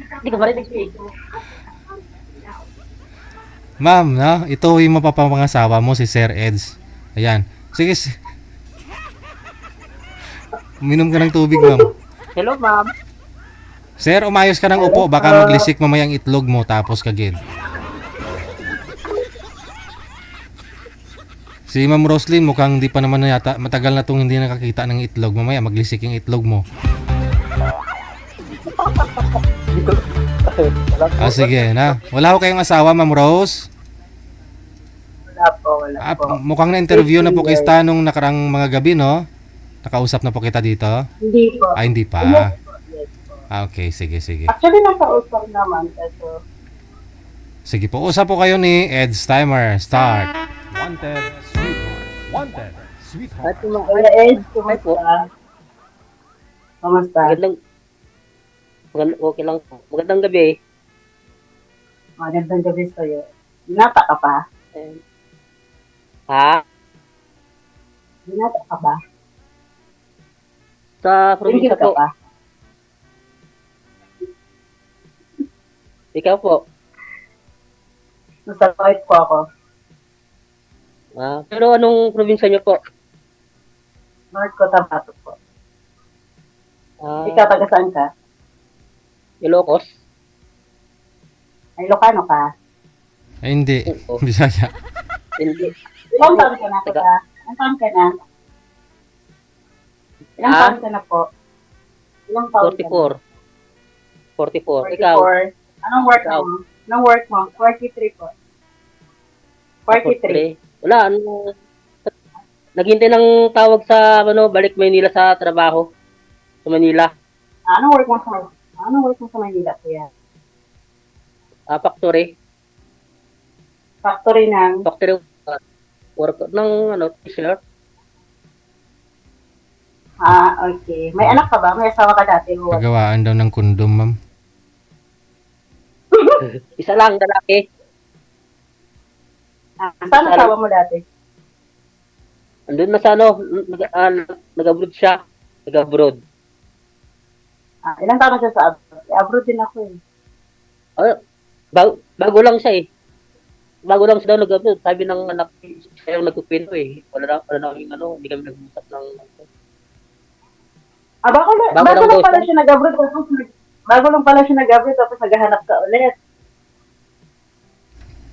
Hindi ko marinig si Ma'am, no? Ito yung mapapangasawa mo, si Sir Eds. Ayan. Sige, minom ka ng tubig, ma'am. Hello, ma'am. Sir, umayos ka ng Hello upo. Baka po. maglisik mamayang itlog mo tapos kagin. Si Ma'am Roslyn mukhang di pa naman na yata. Matagal na itong hindi nakakita ng itlog. Mamaya maglisik yung itlog mo. Hindi ko. Wala po. Sige na. Wala ko kayong asawa, Ma'am Rose? Wala po, wala po. Mukhang na-interview na po 18 kay years. Stan nung nakarang mga gabi, no? Nakausap na po kita dito? Hindi po. Hindi pa. Yes po, yes po. Okay, sige, sige. Actually, nasa usap naman. Pero, Sige po, usap po kayo ni Ed's Timer. Start. Wanted, sweetheart. Wanted, sweetheart. At yung mga Kuya Ed, Hi po. kumusta? Kumusta? okay lang po. Magandang gabi. Magandang gabi sa'yo. Binata ka pa? Eh, Ha? Binata ka ba? Sa Tingil probinsya ka po. pa? Ikaw po. Nasa Kuwait po ako. Pero anong probinsya niyo po? North Cotabato po. Ah, Ikaw, taga saan ka? Ilocos? Ay, Ilocano ka? Ay, hindi. Oo. Bisaya. Hindi. Ilang taon ka na, kuya? Ilang taon ka na? Ilang Ah? taon ka na po? Ilang taon ka na? 44. 44. Ikaw? 44. Anong work Ikaw? mo? Anong work mo? 43 po. 43. Wala, ano, naghintay ng tawag sa, balik Maynila sa trabaho. Sa Manila. Anong work mo sa Anong work mo sa Manila, kuya? Factory. Factory ng... Factory work ng, t-shirt. Okay. May anak ka ba? May asawa ka dati? Pagawaan daw ng kondom, ma'am. Isa lang, lalaki. Saan asawa mo dati? Andun na sa, nag-abroad siya. Nag-abroad. Ilang taon na siya sa abroad? Abroad din ako eh. Bago lang siya eh. Bago lang siya daw nag-abroad. Sabi ng anak, siya yung nagkukwento eh. Wala na kaming hindi kami nag-usap ng... Bago Bago lang lang daw pala siya. siya nag-abroad. Bago lang pala siya nag-abroad tapos naghahanap ka ulit.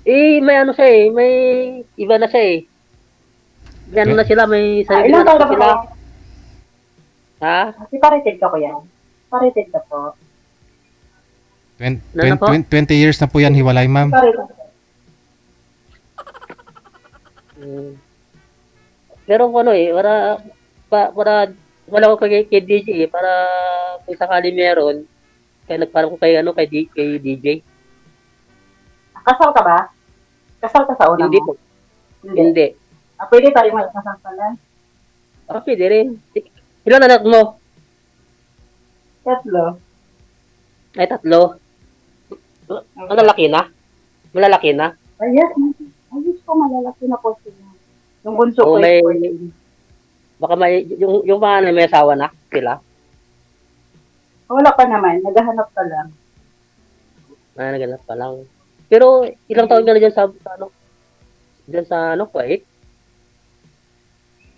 May siya eh. May iba na siya eh. May na sila. May sarili Ilang na taon ka sila. ba? Ha? Si parited ka, kuya. Parited ka po. 20 years na po yan hiwalay, ma'am. Parited ka. Pero para wala ko kay DJ eh. Para kung sakali meron, kaya nagparang ko kay DJ. Kasal ka ba? Kasal ka sa una Hindi mo? po. Hindi. Pwede tayo magkasal pala. Pwede rin. Ilan anak mo? Tatlo. Ay, 3. Malalaki na? Malalaki na? Ay, yes. Ayos ko, malalaki na po sila. Yung bunso ko may, is 14. baka yung mga may asawa na sila. Wala pa naman. Naghahanap ka lang. Naganap pa lang. Pero ilang taon ka na dyan sa Kuwait?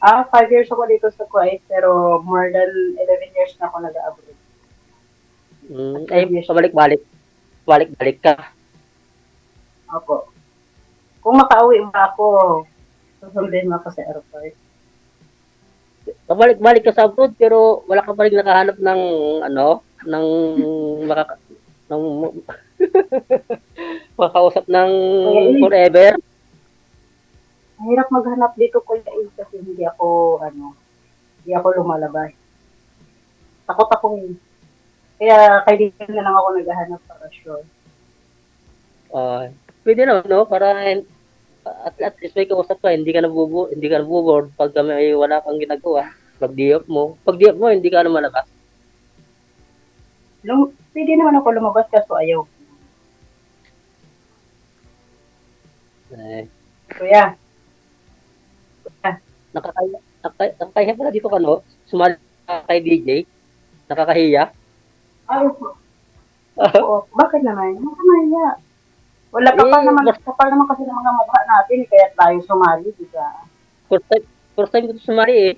5 years ako dito sa Kuwait, pero more than 11 years na ako nag-abroad. Ay, pabalik-balik. Balik-balik ka. Opo. Kung makauwi ba ako, susundin mo ako sa airport. Pabalik-balik ka sa abroad, pero wala ka pa rin nakahanap ng, ng makausap ng forever. Mahirap maghanap dito, Kuya Ace, kasi hindi ako lumalabas. Takot ako eh. Kaya kaibigan na lang ako naghahanap para sure. Pwede na, para at least may kausap ka, hindi ka nabuboard pag may wala kang ginagawa. Pag-diop mo, hindi ka na malabas. Pwede naman ako lumabas kaso ayaw. Kuya. Nakakahiya pala dito ka, sumali ka kay DJ. Nakakahiya. Ayaw po. Oo, bakit naman? Makamaya. Wala kapal naman kasi ng mga mukha natin, kaya tayo sumali, di ba? First time ko to sumali eh.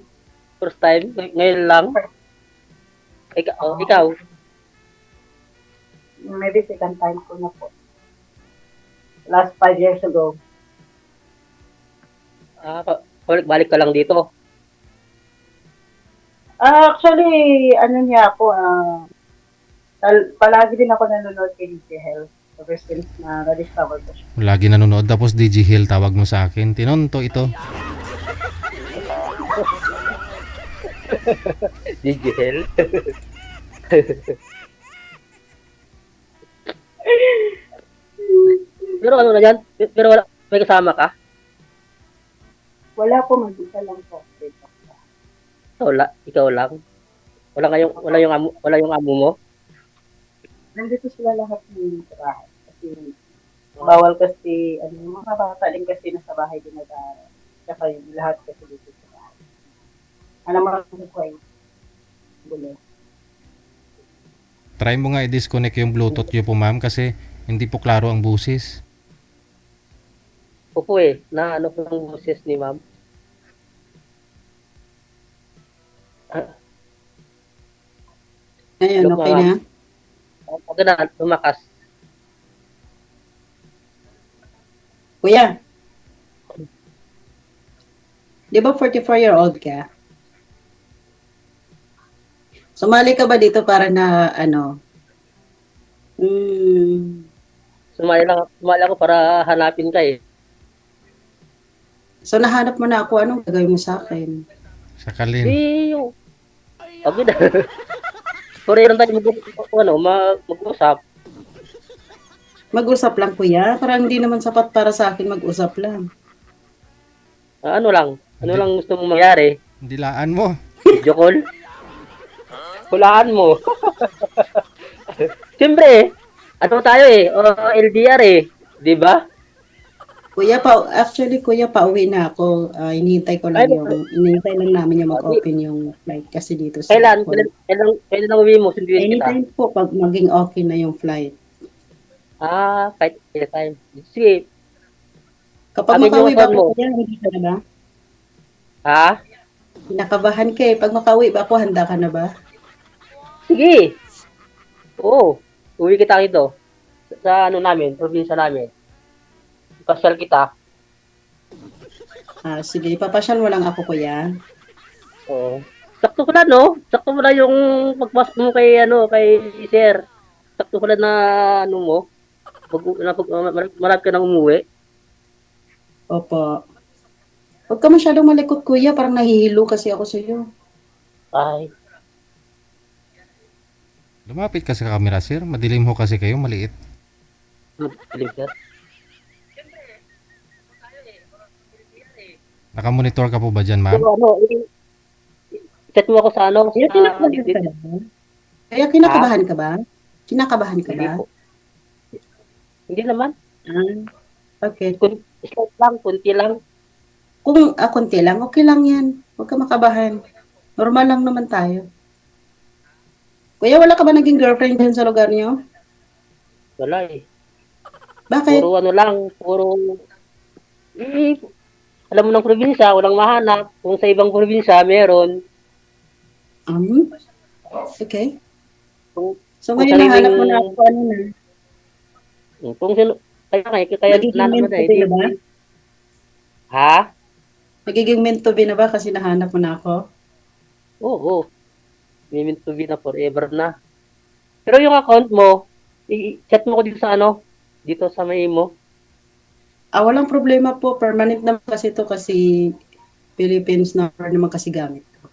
First time, ngayon lang. Ikaw, Maybe second time ko na po. Last 5 years ago. balik ka lang dito. Actually, ano niya ako, palagi din ako nanonood kay DJ Health ever since na na-discover ko siya. Lagi nanonood tapos DJ Hill tawag mo sa akin. Tinonto ito. Digital. Pero ano na yan? Pero wala, may kasama ka? Wala po, mag-isa lang po. Ikaw lang. Wala yung amo mo. Nandito sila lahat ng bahay. Kasi bawal kasi, yung mga bata din kasi nasa bahay din nag-aaral. Tsaka yung lahat kasi dito sa bahay. Alam mo lang ko ay bulo. Try mo nga i-disconnect yung Bluetooth niyo po ma'am kasi hindi po klaro ang busis. Opo eh, na ano ko ng boses ni ma'am. Ngayon, Look, okay ma'am. na? Okay na, tumakas. Kuya, di ba 44-year-old ka? Sumali ka ba dito para na, Sumali ako para hanapin ka eh. so nahanap mo na ako, anong gagawin mo sa akin? Sa Kalin. Yung, okay na. Pero tayo mag-usap. Mag-usap lang, kuya. Parang hindi naman sapat para sa akin mag-usap lang. Ano lang gusto mong mangyari? Dilaan mo. Video call? Hulaan mo. Siyempre, ano tayo eh, LDR eh, di ba? Kuya, kuya, pauwi na ako. Hinihintay lang namin yung mag-open yung flight kasi dito sa Kailan uwi mo? Sunduin kita. anytime po pag maging okay na yung flight. Kahit time. Sige. Kapag Sabi makauwi niyo, ba phone mo. ako, kuya, hindi ka na ba? Ha? Kinakabahan ka eh. Pag makauwi ba ako, handa ka na ba? Sige. Oo. Uwi kita dito. Sa probinsya namin. Pasyal kita. Sige, ipapasyal mo lang ako, kuya. Oo. Sakto ko na, no? Sakto mo na yung pagpasok mo kay sir. Sakto ko na mo. Marami ka nang umuwi. Opo. Huwag ka masyadong malikot, kuya. Parang nahihilo kasi ako sa iyo. Ay. Lumapit ka sa camera sir. Madilim ho kasi kayo. Maliit. Madilim, sir. Nakamonitor ka po ba dyan ma'am? Pero chat mo ako sa Kaya kinakabahan ka ba? Kaya kinakabahan ka ba? Kinakabahan ka ba? Hindi naman. Okay. Slight lang, kunti lang. Kung konti lang, okay lang yan. Huwag ka makabahan. Normal lang naman tayo. Kuya, wala ka ba naging girlfriend dyan sa lugar niyo? Wala eh. Bakit? Puro alam mo ng probinsya, walang mahanap. Kung sa ibang probinsya, meron. Okay. Kung So ngayon nahanap mo na ako na. Kung sino, kaya Magiging naman meant to be na ba? Ha? Magiging meant to be na ba kasi nahanap mo na ako? Oo. May meant to be na forever na. Pero yung account mo, i-chat mo ko dito sa may mo. Walang problema po. Permanent naman kasi ito kasi Philippines number naman kasi gamit ko.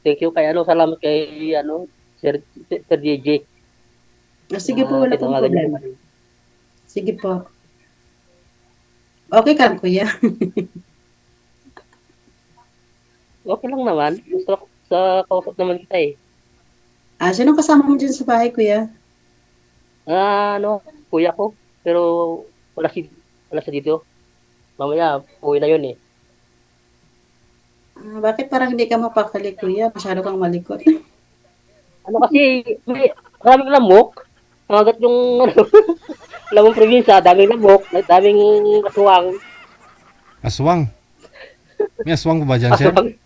Thank you salamat kay Sir JJ. Sige po, wala pong problema. Sige po. Okay ka lang, kuya. Okay lang naman. Gusto sa kausap naman kita eh. Sino kasama mo dyan sa bahay, kuya? Kuya ko. Pero wala siya dito. Mamaya, uwi na yun eh. Bakit parang hindi ka mapakali, kuya? Masyado kang malikot. Kasi, Maraming lamok. Hanggat yung, ano, alam mong probinsya, daming lamok, daming aswang. Aswang. May aswang pa ba dyan, sir? Aswang.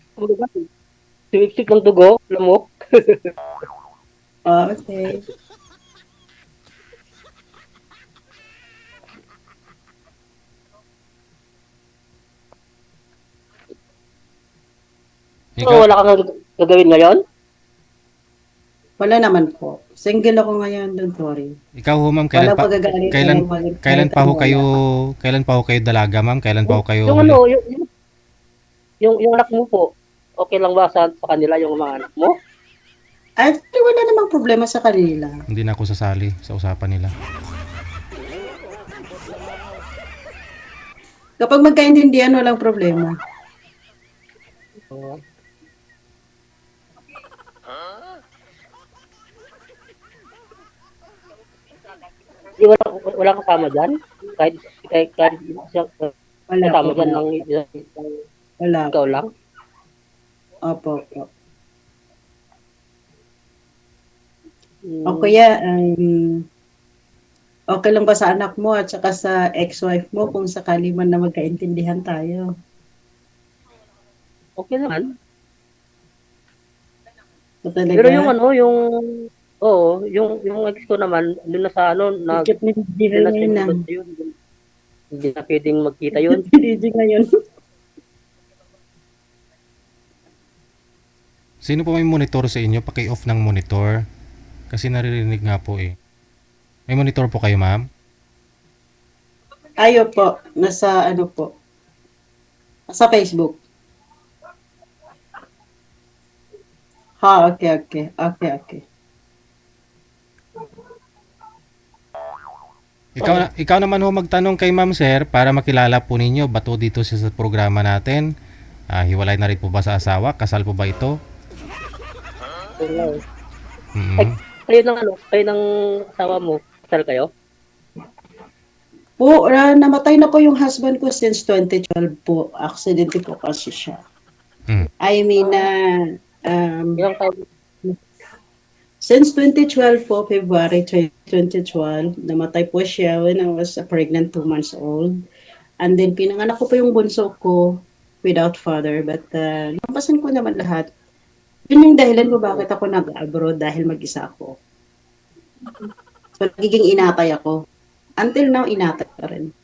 Sumipsip ng dugo, lamok. Okay. So, Ikaw, wala kang gagawin ngayon? Wala naman po. Single ako ngayon, don't worry. ikaw ho, ma'am, Walang pagagalit. kailan pa ho kayo dalaga, ma'am? Kailan pa ho kayo Yung huli? ano, yung anak mo po, okay lang ba sa kanila yung mga anak mo? Actually, wala namang problema sa kanila. Hindi na ako sasali sa usapan nila. Kapag magkaintindihan, walang problema. Di wala kasama dyan? Kahit siya Wala kasama po. dyan Wala. ng Wala. ikaw lang? Opo. Opo. O Hmm. kuya, okay lang ba sa anak mo at saka sa ex-wife mo kung sakali man na magkaintindihan tayo? Okay naman. O talaga? Pero yung ano, yung ex ko naman, doon na sa ano, Sikip ni DJ doon na ngayon na. sa yun. Hindi na pwedeng magkita yun. DJ ngayon. Sino po may monitor sa inyo? Paki-off ng monitor. Kasi naririnig nga po eh. May monitor po kayo, ma'am? Ayo po. Nasa ano po. Sa Facebook. Ha, okay. Ikaw naman ho magtanong kay ma'am, sir, para makilala po ninyo. Bato dito siya sa programa natin. Hiwalay na rin po ba sa asawa? Kasal po ba ito? Mm-mm. Kayo ng asawa mo, kasal kayo? Po, namatay na po yung husband ko since 2012 po. Aksidente po kasi siya. Mm. I mean, Ilang taon? since 2012 po, February 2012, namatay po siya when I was pregnant 2 months old. And then, pinanganak ko po yung bunso ko without father. But, napasan ko naman lahat. Yun yung dahilan ko bakit ako nag-abroad dahil mag-isa ako. So, nagiging inatay ako. Until now, inatay pa rin.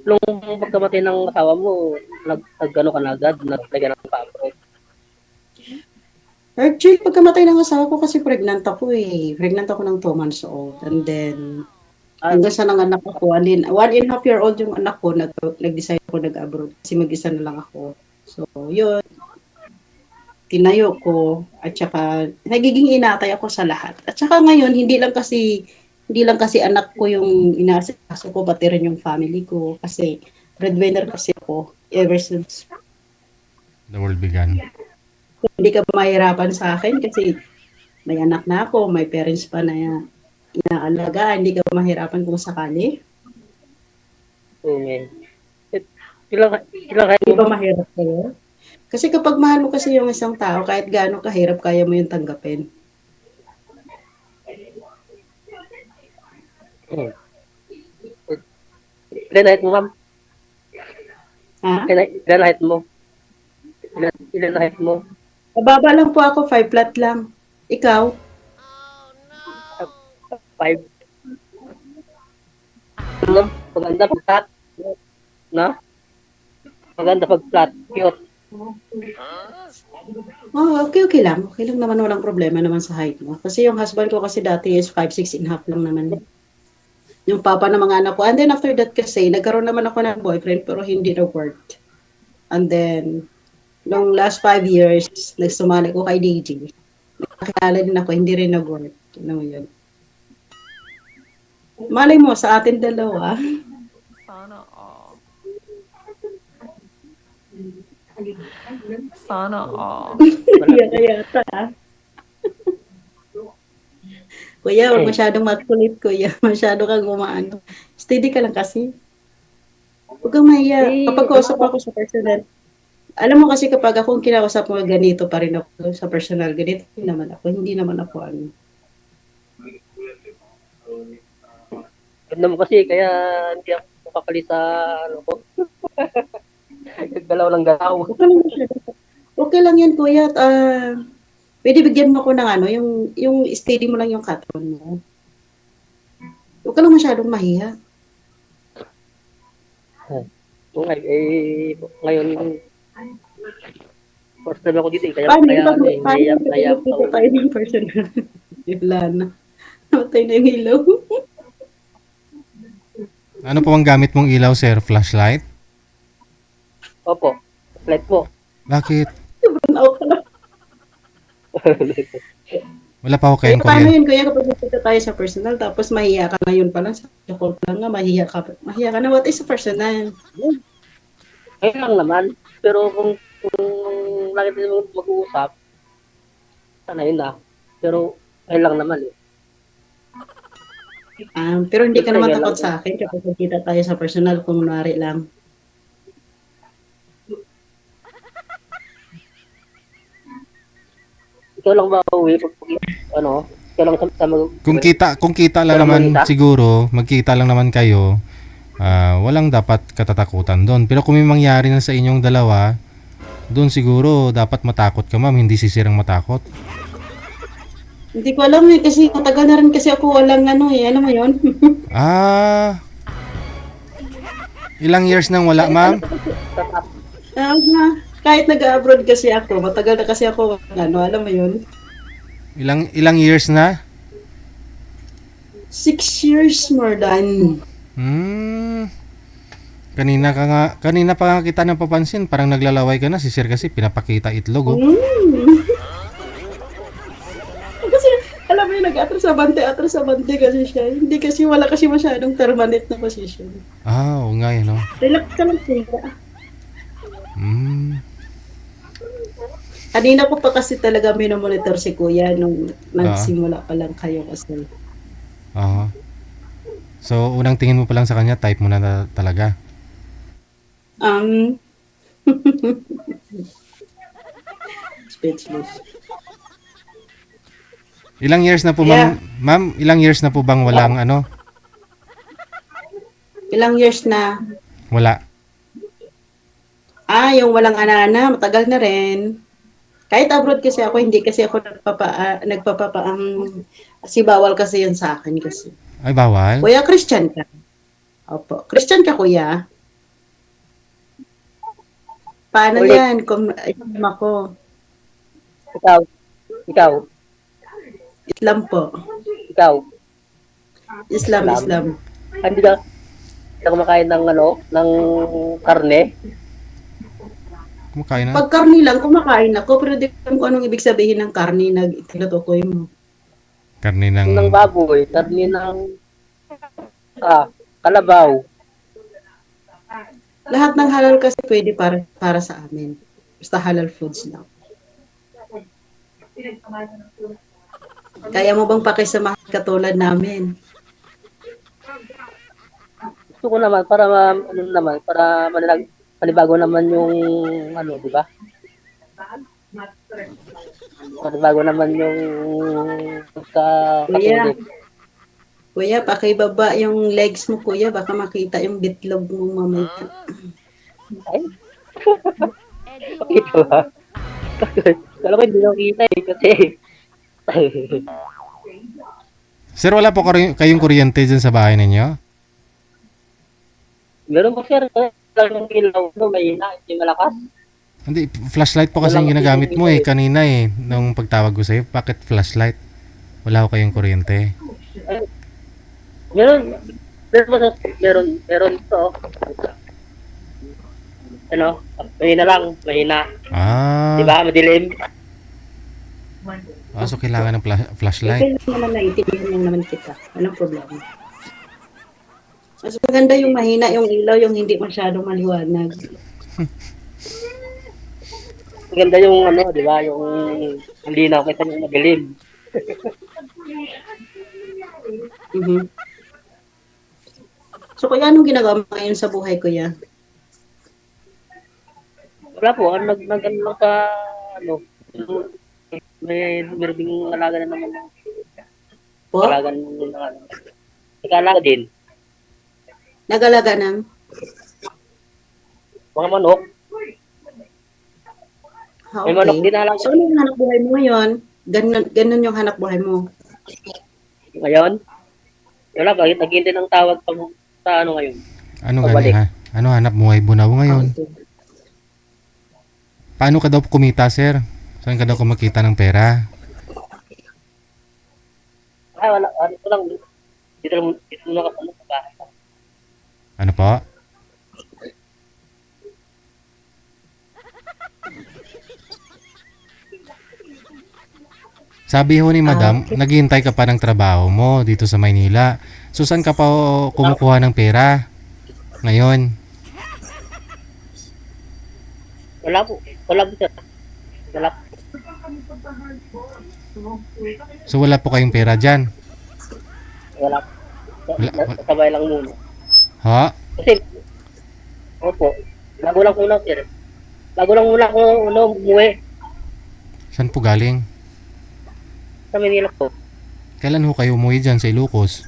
Nung pagkamatay ng asawa mo, nag-ano ka na agad, nag-apply ka ng pa-abroad. Actually, pagkamatay ng asawa ko kasi pregnant ako eh. Pregnant ako ng 2 months old. And then, hanggang sa nanganak ako. And then, 1.5 year old yung anak ko, nag-decide ako nag-abroad. Kasi mag-isa na lang ako. So, yun. Tinayo ko. At saka, nagiging inatay ako sa lahat. At saka ngayon, hindi lang kasi anak ko yung inaasikaso ko, pati rin yung family ko. Kasi, breadwinner kasi ako ever since. The world began. Hindi ka mahirapan sa akin kasi may anak na ako, may parents pa na inaalagaan, hindi ka mahirapan kung sakali. Okay. Ilang Hindi ba mahirap kayo? Kasi kapag mahal mo kasi yung isang tao, kahit gaano kahirap, kaya mo yung tanggapin. ilan height mo, ma'am? Ha? Ilan height mo? Ilan height mo? Mababa lang po ako, 5 flat lang. Ikaw? 5. No? Maganda pag flat. No? Maganda pag flat. Cute. Oh, okay lang. Okay lang naman, walang problema naman sa height mo. Kasi yung husband ko kasi dati is 5'6.5" lang naman. Yung papa ng mga anak ko. And then after that kasi, nagkaroon naman ako ng boyfriend pero hindi na worked. And then, nung last 5 years, nagsumali ko kay DJ. Nakakilala din ako, hindi rin nag-work. Ano yun? Malay mo, sa atin dalawa. Sana all. Sana all. Kaya yata. Kuya, huwag masyadong makulit, kuya. Masyado kang umaano. Steady ka lang kasi. Huwag kang mahiya. Kapag kausap ako sa personal, Alam mo kasi kapag akong kinausap mo, ganito pa rin ako sa personal, ganito naman ako. Hindi naman ako ano. Ganda mo kasi, kaya hindi ako makakali sa ano ko. Galaw lang galaw. Okay lang siya. Okay lang yan, kuya. At, pwede bigyan mo ko ng ano, yung steady mo lang yung katon mo. Huwag ka lang masyadong mahiya. Okay, ngayon, first time ako dito, kaya, Paano kaya yung ano, naiyak dito tayo ng personal? Wala na. Namatay na yung ilaw. Ano po ang gamit mong ilaw, sir? Flashlight? Opo, flight po. Bakit? Burn out ka na. Wala pa ako kayong Paano kuryente. yun, kuya, kapag dito tayo sa personal, tapos mahiya ka ngayon pa lang, sa call pa lang nga, mahiya ka na. What is personal? Ngayon lang naman, pero kung lagi tayo mag-uusap, sana yun na. Pero ngayon lang naman eh. Pero hindi ka naman Sige, takot lang. sa akin kapag nagkita tayo sa personal, kung nari lang. Ikaw lang ba uwi pag ano, ikaw lang sa Kung kita lang Walang naman manita? siguro, magkita lang naman kayo, walang dapat katatakutan doon. Pero kung may mangyari na sa inyong dalawa, doon siguro dapat matakot ka, ma'am, hindi sisirang matakot. Hindi ko alam eh, kasi matagal na rin kasi ako walang ano eh, ano mo yun? Ah, ilang years nang wala, ma'am? Kahit nag-abroad kasi ako, matagal na kasi ako, ano, alam mo yun? Ilang years na? 6 years more than. Kanina pa nga kita napapansin, parang naglalaway ka na, si sir kasi pinapakita itlog, oh. Kasi, alam mo yun, atras abante kasi siya. Hindi kasi, wala kasi masyadong permanent na position. Ah, oo nga yun, oh. Relax ka lang siya. Kanina ko pa kasi talaga minomonitor si kuya nung nagsimula pa lang kayo kasi. Ah. So, unang tingin mo pa lang sa kanya, type mo na talaga. Speechless. Ilang years na po, Yeah. ma'am, ilang years na po bang walang ano? Ilang years na? Wala. Yung walang anana, matagal na rin. Kahit abroad kasi ako, hindi kasi ako kasi bawal kasi yun sa akin kasi. Ay, bawal? Kuya, Christian ka? Opo. Christian ka, kuya? Paano Ulit. yan? Kung ako, Ikaw, Islam po. ikaw, Islam. hindi ka kumakain ng ano, ng karne. Kumakain na? Pag karni lang, kumakain ako, pero di ko alam kung anong ibig sabihin ng karni na tinutukoy mo. Karne ng... Ng baboy, karne ng kalabaw. Lahat ng halal kasi pwede para sa amin. Basta halal foods lang. Kaya mo bang pakisamahan katulad namin? Gusto ko naman para panibago naman yung ano, di ba? Panibago naman yung katulik. Kuya, pakibaba yung legs mo, kuya. Baka makita yung bitlog mo mamaya. Ay. Pakita ba? Kala ko hindi nakita eh, kasi Sir, wala po kayong kuryente dyan sa bahay ninyo? meron po sir, lang yung ilaw, no, may hindi malakas. Hindi, flashlight po kasi yung ginagamit mo eh, kanina eh, nung pagtawag ko sa'yo. Bakit flashlight? Wala ko kayong kuryente. Meron to. Ano? Mahina. Ah, Di ba? Madilim. so kailangan ng flashlight. Okay lang naman, naiintindihan lang naman kita. Anong problema? Mas maganda yung mahina yung ilaw, yung hindi masyadong maliwanag. Maganda yung ano, di ba? Yung linaw kaysa yung madilim. So, kuya, anong ginagawa mo ngayon sa buhay, kuya? Wala po, ano lang sa, ano, may meron alaga na naman. Po? Alaga na, ano. Nag-alaga din. Nag-alaga ng? Mga manok. Ah, May manok okay. din na alaga. So, ano yung hanap buhay mo ngayon? Ganun yung hanap buhay mo. Ngayon, wala ba, naghihintay ng tawag sa ano ngayon. Ano Pabalik. gani ha? Ano hanap buhay bunaw ngayon? Okay. Paano ka daw kumita, sir? Saan ka daw kumakita ng pera? Wala, ano ko lang, dito na ako sa bahay. Ano po? Sabi ho ni madam, naghihintay ka pa ng trabaho mo dito sa Maynila. So saan ka pa kumukuha ng pera? Ngayon? Wala po, sir. Wala po. So wala po kayong pera dyan? Wala po. Wala- Sabay lang muna. Ha? Kasi, opo, bago lang muna, sir. Bago lang muna ako, umuwi Saan po galing? sa Manila po. Kailan ho kayo umuwi dyan sa Ilocos?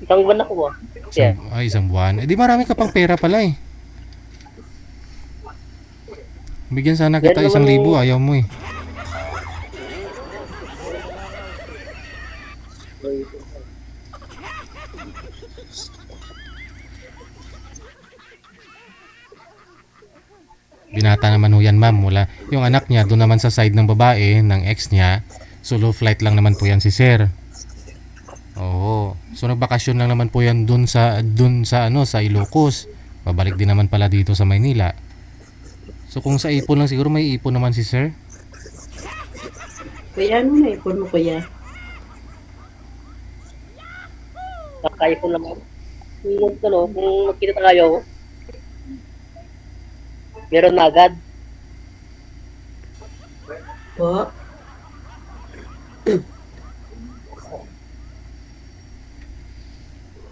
Isang buwan na po, sir. Isang buwan. Eh di marami ka pang pera pala eh. Bigyan sana kita Yan 1,000, naman- ayaw mo eh. Binata naman ho yan, ma'am. Wala. Yung anak niya doon naman sa side ng babae, ng ex niya. Solo flight lang naman po yan si sir. Oo. So nagbakasyon lang naman po yan doon sa sa Ilocos. Babalik din naman pala dito sa Maynila. So kung sa ipon lang siguro may ipon naman si sir. Kuya, ano na ipon mo, kuya? Kakaipon naman. Kung magkita tayo, meron na agad. Po?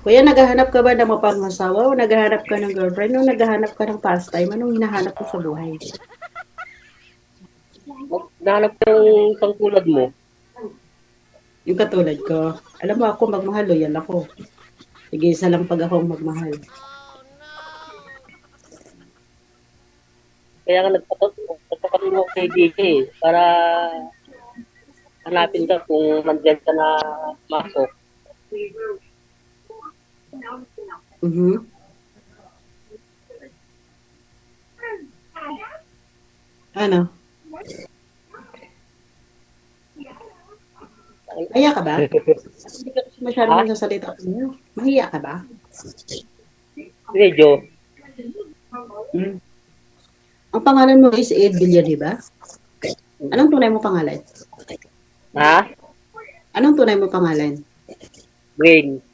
Kuya, naghahanap ka ba ng mapangasawa o naghahanap ka ng girlfriend o naghahanap ka ng pastime? Anong hinahanap mo sa buhay? Nahanap ko yung isang tulad mo. Yung katulad ko. Alam mo ako, magmahal, loyal ako. Sige, isa lang pag ako magmahal. Kaya nga nagpapatulong ako kay DJ para hanapin ka kung nandiyan ka na masok. Mhm. Ano? Mahiya ka ba? Hindi ka kasi masyadong nagsasalita ko niyo. Mahiya ka ba? Medyo. Hmm. Ang pangalan mo is Ed Villar, di ba? Anong tunay mo pangalan? Ha? Anong tunay mo pangalan? Wayne.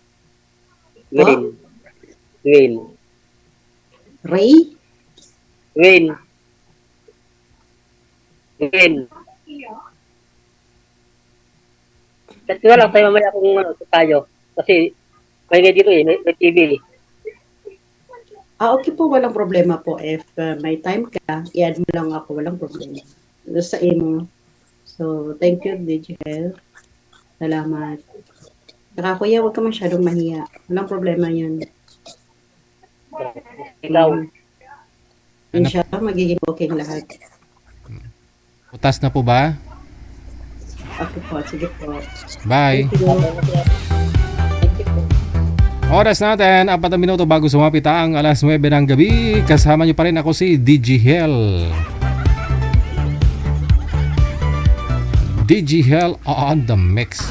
Wayne. Wayne. Ray? Wayne. Wayne. Kasi nga lang tayo mamaya kung tayo. Kasi may dito may TV. Okay po, walang problema po. If may time ka, i-add mo lang ako, walang problema. Sa imo. So, thank you, DJL. Salamat. Saka kuya, huwag ka masyadong mahiya. Walang problema yun. Ikaw. Inshallah, magiging okay ang lahat. Utas na po ba? Okay po, sige po. Bye. Thank you. Thank you po. Oras natin, 4 na minuto bago sumapit ang alas 9 ng gabi. Kasama niyo pa rin ako si DJ Hell. DJ Hell on the mix.